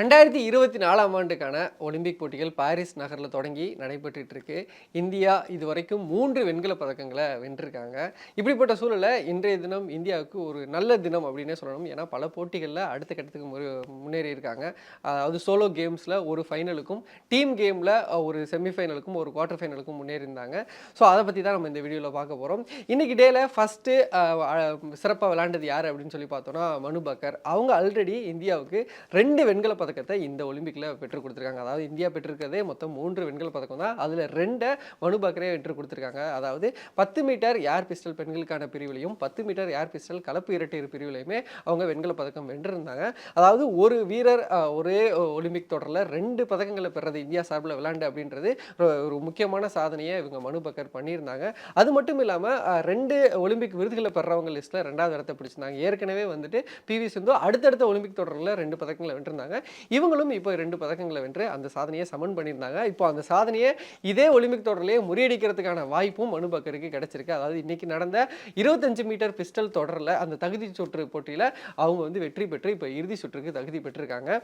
2024ஆம் ஆண்டுக்கான ஒலிம்பிக் போட்டிகள் பாரிஸ் நகரில் தொடங்கி நடைபெற்றுட்டு இருக்கு. இந்தியா இதுவரைக்கும் 3 வெண்கலப் பதக்கங்களை வென்றிருக்காங்க. இப்படிப்பட்ட சூழல்ல இன்றைய தினம் இந்தியாவுக்கு ஒரு நல்ல தினம் அப்படின்னே சொல்லணும். ஏன்னா பல போட்டிகளில் அடுத்த கட்டத்துக்கு முன்னேறி இருக்காங்க. அதாவது சோலோ கேம்ஸில் ஒரு ஃபைனலுக்கும், டீம் கேமில் ஒரு செமிஃபைனலுக்கும், ஒரு குவார்டர் ஃபைனலுக்கும் முன்னேறியிருந்தாங்க. ஸோ அதை பற்றி தான் நம்ம இந்த வீடியோவில் பார்க்க போகிறோம். இன்னைக்கு டேல ஃபஸ்ட்டு சிறப்பாக விளையாண்டது யார் அப்படின்னு சொல்லி பார்த்தோம்னா மனு பக்கர். அவங்க ஆல்ரெடி இந்தியாவுக்கு 2 வெண்கலப் பதக்கத்தை இந்த ஒலிம்பிக்ல பெற்றுக் கொடுத்திருக்காங்க. அதாவது இந்தியா பெற்றிருக்கிறதே மொத்தம் 3 வெண்கல பதக்கம் தான். அதுல 2 மனு பக்கரே வென்று கொடுத்திருக்காங்க. அதாவது 10 மீட்டர் ஏர் பிஸ்டல் பெண்களுக்கான பிரிவிலையும் 10 மீட்டர் ஏர் பிஸ்டல் கலப்பு இரட்டையர் பிரிவிலையுமே அவங்க வெண்கல பதக்கம் வென்றிருந்தாங்க. அதாவது ஒரு வீரர் ஒரே ஒலிம்பிக் தொடரில் 2 பதக்கங்களை பெறது இந்தியா சார்பில் விளையாண்டு அப்படின்றது ஒரு முக்கியமான சாதனையை இவங்க மனு பக்கர் பண்ணியிருந்தாங்க. அது மட்டும் இல்லாமல் 2 ஒலிம்பிக் விருதுகளை பெறவங்க லிஸ்ட்ல 2வது இடத்தை பிடிச்சிருந்தாங்க. ஏற்கனவே வந்துட்டு பி.வி. சிந்து அடுத்தடுத்த ஒலிம்பிக் தொடரில் 2 பதக்கங்களை வென்றிருந்தாங்க. இவங்களும் இப்போ 2 பதக்கங்களை வென்று அந்த சாதனையை சமன் பண்ணியிருந்தாங்க. இப்போ அந்த சாதனையை இதே ஒலிம்பிக் தொடரிலேயே முறியடிக்கிறதுக்கான வாய்ப்பும் மனு பக்கருக்கு கிடைச்சிருக்கு. அதாவது இன்னைக்கு நடந்த 25 மீட்டர் பிஸ்டல் தொடரில் அந்த தகுதி சுற்று போட்டியில் அவங்க வந்து வெற்றி பெற்று இப்போ இறுதி சுற்றுக்கு தகுதி பெற்றிருக்காங்க.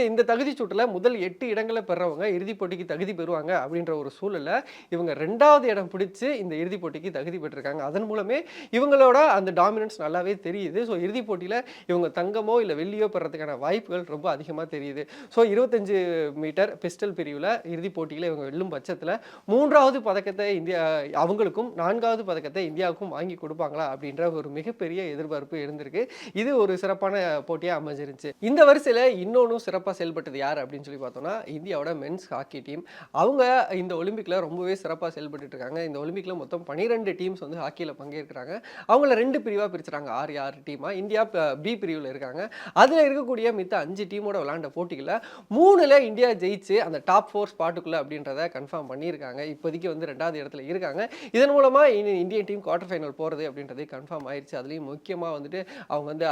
இந்த தகுதி சுற்றில் முதல் 8 இடங்களை பெறவங்க இறுதிப் போட்டிக்கு தகுதி பெறுவாங்க அப்படின்ற ஒரு சூழலில் இவங்க 2வது இடம் பிடிச்சு இந்த இறுதிப் போட்டிக்கு தகுதி பெற்றிருக்காங்க. அதன் மூலமே இவங்களோட அந்த டாமினன்ஸ் நல்லாவே தெரியுது. ஸோ இறுதிப் போட்டியில் இவங்க தங்கமோ இல்லை வெள்ளியோ பெறதுக்கான வாய்ப்புகள் ரொம்ப அதிகமாக தெரியுது. ஸோ 25 மீட்டர் பிஸ்டல் பிரிவில் இறுதிப் போட்டியில் இவங்க வெல்லும் பட்சத்தில் 3வது பதக்கத்தை இந்தியா அவங்களுக்கும் 4வது பதக்கத்தை இந்தியாவுக்கும் வாங்கி கொடுப்பாங்களா அப்படின்ற ஒரு மிகப்பெரிய எதிர்பார்ப்பு இருந்திருக்கு. இது ஒரு சிறப்பான போட்டியாக அமைஞ்சிருச்சு. இந்த வரிசையில் இன்னொன்னும் சிறப்பாக செயல்பட்டது யார் அப்படின்னு சொல்லி பார்த்தோம்னா இந்தியாவோட மென்ஸ் ஹாக்கி டீம். அவங்க இந்த ஒலிம்பிக்ல ரொம்பவே சிறப்பாக செயல்பட்டு இருக்காங்க. இந்த ஒலிம்பிக்ல மொத்தம் 12 டீம்ஸ் வந்து ஹாக்கியில் பங்கேற்கிறாங்க. அவங்கள 2 பிரிவாக பிரிச்சுறாங்க. 6 டீமா. இந்தியா பி பிரிவில் இருக்காங்க. அதில் இருக்கக்கூடிய மித்த 5 டீமோட விளையாண்ட போட்டிகளில் 3ல இந்தியா ஜெயிச்சு அந்த டாப் 4 ஸ்பாட்டுக்குள்ள அப்படின்றத கன்ஃபார்ம் பண்ணியிருக்காங்க. இப்போதைக்கு வந்து 2வது இடத்துல இருக்காங்க. இதன் மூலமா இந்தியன் டீம் குவார்டர் ஃபைனல் போகிறது அப்படின்றது கன்ஃபார்ம் ஆயிடுச்சு. அதுலேயும் முக்கியமாக வந்துட்டு அவங்க வந்து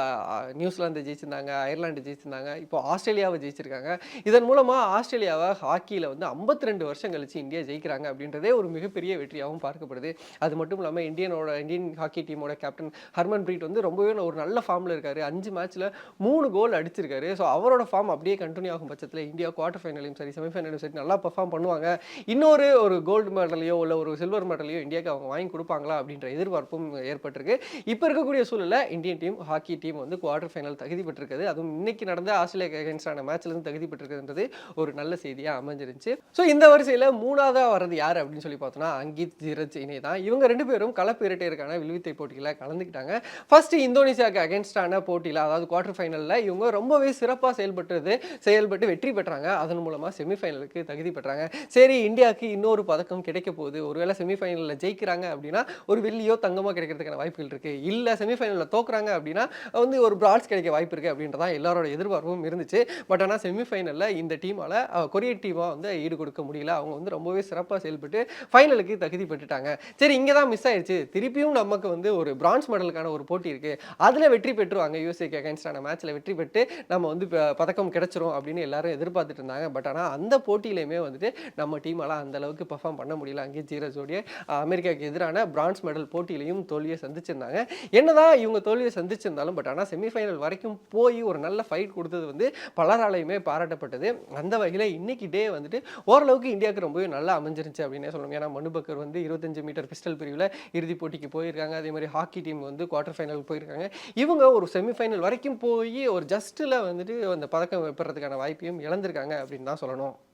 நியூசிலாந்து ஜெயிச்சிருந்தாங்க, அயர்லாந்து ஜெயிச்சிருந்தாங்க, இப்போ ஆஸ்திரேலியாவை ஜெயிச்சிருக்காங்க. இதன் மூலமா ஆஸ்திரேலியாவை ஹாக்கியில் வந்து 52 வருஷம் கழிச்சு இந்தியா ஜெயிக்கிறாங்க அப்படின்றதே ஒரு மிகப்பெரிய வெற்றியாகவும் பார்க்கப்படுது. அது மட்டும் இல்லாமல் இந்தியன் ஹாக்கி டீமோட கேப்டன் ஹர்மன் பிரீட் வந்து ரொம்பவே ஒரு நல்ல ஃபார்மில் இருக்காரு. 5 மேட்ச்ல 3 கோல் அடிச்சிருக்காரு. ஸோ அவரோட ஃபார்ம் அப்படியே கண்டினியூ ஆகும் பட்சத்தில் இந்தியா குவார்டர் ஃபைனலையும் சரி செமிஃபைனலையும் சரி நல்லா பெர்ஃபார்ம் பண்ணுவாங்க. ஒரு கோல்டு மெடலையோ இல்லை ஒரு சில்வர் மெடலையோ இந்தியாவுக்கு அவங்க வாங்கி கொடுப்பாங்களா அப்படின்ற எதிர்பார்ப்பும் ஏற்பட்டிருக்கு. இப்போ இருக்கக்கூடிய சூழலில் இந்தியன் டீம் ஹாக்கி டீம் வந்து குவார்டர் ஃபைனல் தகுதி பெற்றிருக்குது. அதுவும் இன்னைக்கு நடந்த ஆஸ்திரேலியா அகைன்ஸ்டான மேட்ச்லேருந்து தகுதி பெற்றிருக்குன்றது ஒரு நல்ல செய்தியாக அமைஞ்சிருச்சு. ஸோ இந்த வரிசையில் 3வது வர்றது யார் அப்படின்னு சொல்லி பார்த்தோம்னா அங்கித் ஜீரஜ் இணை தான். இவங்க 2 பேரும் கலப்பு இரட்டையருக்கான வில்வித்தை போட்டியில் கலந்துக்கிட்டாங்க. ஃபர்ஸ்ட் இந்தோனேசியாவுக்கு அகைன்ஸ்டான போட்டியில் அதாவது குவார்டர் ஃபைனலில் இவங்க ரொம்பவே சிறப்பாக செயல்பட்டு வெற்றி பெற்றாங்க. அதன் மூலமா செமிஃபைனலுக்கு தகுதி பெற்றாங்க. சரி, இந்தியாவுக்கு இன்னொரு பதக்கம் கிடைக்க போகுது. ஒருவேளை செமிஃபைனலில் ஜெயிக்கிறாங்க அப்படின்னா ஒரு வெள்ளியோ தங்கமோ கிடைக்கிறதுக்கான வாய்ப்புகள் இருக்கு. இல்லை செமிஃபைனலில் தோக்குறாங்க அப்படின்னா வந்து ஒரு பிரான்ஸ் கிடைக்க வாய்ப்பு இருக்கு அப்படின்றதான் எல்லாரோட எதிர்பார்ப்பும் இருந்துச்சு. பட் ஆனால் செமிஃபைனலில் இந்த டீமால கொரியன் டீமாக வந்து ஈடு கொடுக்க முடியல. அவங்க வந்து ரொம்பவே சிறப்பாக செயல்பட்டு ஃபைனலுக்கு தகுதி பெற்றுட்டாங்க. சரி, இங்கே தான் மிஸ் ஆயிடுச்சு. திருப்பியும் நமக்கு வந்து ஒரு பிரான்ஸ் மெடலுக்கான ஒரு போட்டி இருக்கு. அதில் வெற்றி பெற்றுவாங்க. யூஎஸ்ஏக்கு அகைன்ஸ்டான மேட்ச்ல வெற்றி பெற்று நம்ம வந்து பதக்கம் கிடைச்சிரும் அப்படின்னு எல்லாரும் எதிர்பார்த்துட்டு இருந்தாங்க. பட் ஆனால் அந்த போட்டியிலையுமே வந்துட்டு நம்ம டீமால அந்த அளவுக்கு பெர்ஃபார்ம் பண்ண முடியல. அங்கேயே ஜீரஜோடைய அமெரிக்காவுக்கு எதிரான பிரான்ஸ் மெடல் போட்டியிலையும் தோல்வியை சந்திச்சிருந்தாங்க. என்னதான் இவங்க தோல்வியை சந்திச்சிருந்தாலும் பட் ஆனால் செமிஃபைனல் வரைக்கும் போய் ஒரு நல்ல ஃபைட் கொடுத்தது வந்து பலராலையுமே பாராட்டப்பட்டது. அந்த வகையில் இன்னைக்கு டே வந்துட்டு ஓரளவுக்கு இந்தியாவுக்கு ரொம்பவே நல்லா அமைஞ்சிருச்சு அப்படின்னே சொல்லணும். ஏன்னா மனு பக்கர் வந்து 25 மீட்டர் பிஸ்டல் பிரிவில் இறுதிப் போட்டிக்கு போயிருக்காங்க. அதே மாதிரி ஹாக்கி டீம் வந்து குவார்டர் ஃபைனலுக்கு போயிருக்காங்க. இவங்க ஒரு செமிஃபைனல் வரைக்கும் போய் ஒரு ஜஸ்ட்டில் வந்துட்டு அந்த பதக்கம் பெறதுக்கான வாய்ப்பையும் இழந்திருக்காங்க அப்படின்னு தான் சொல்லணும்.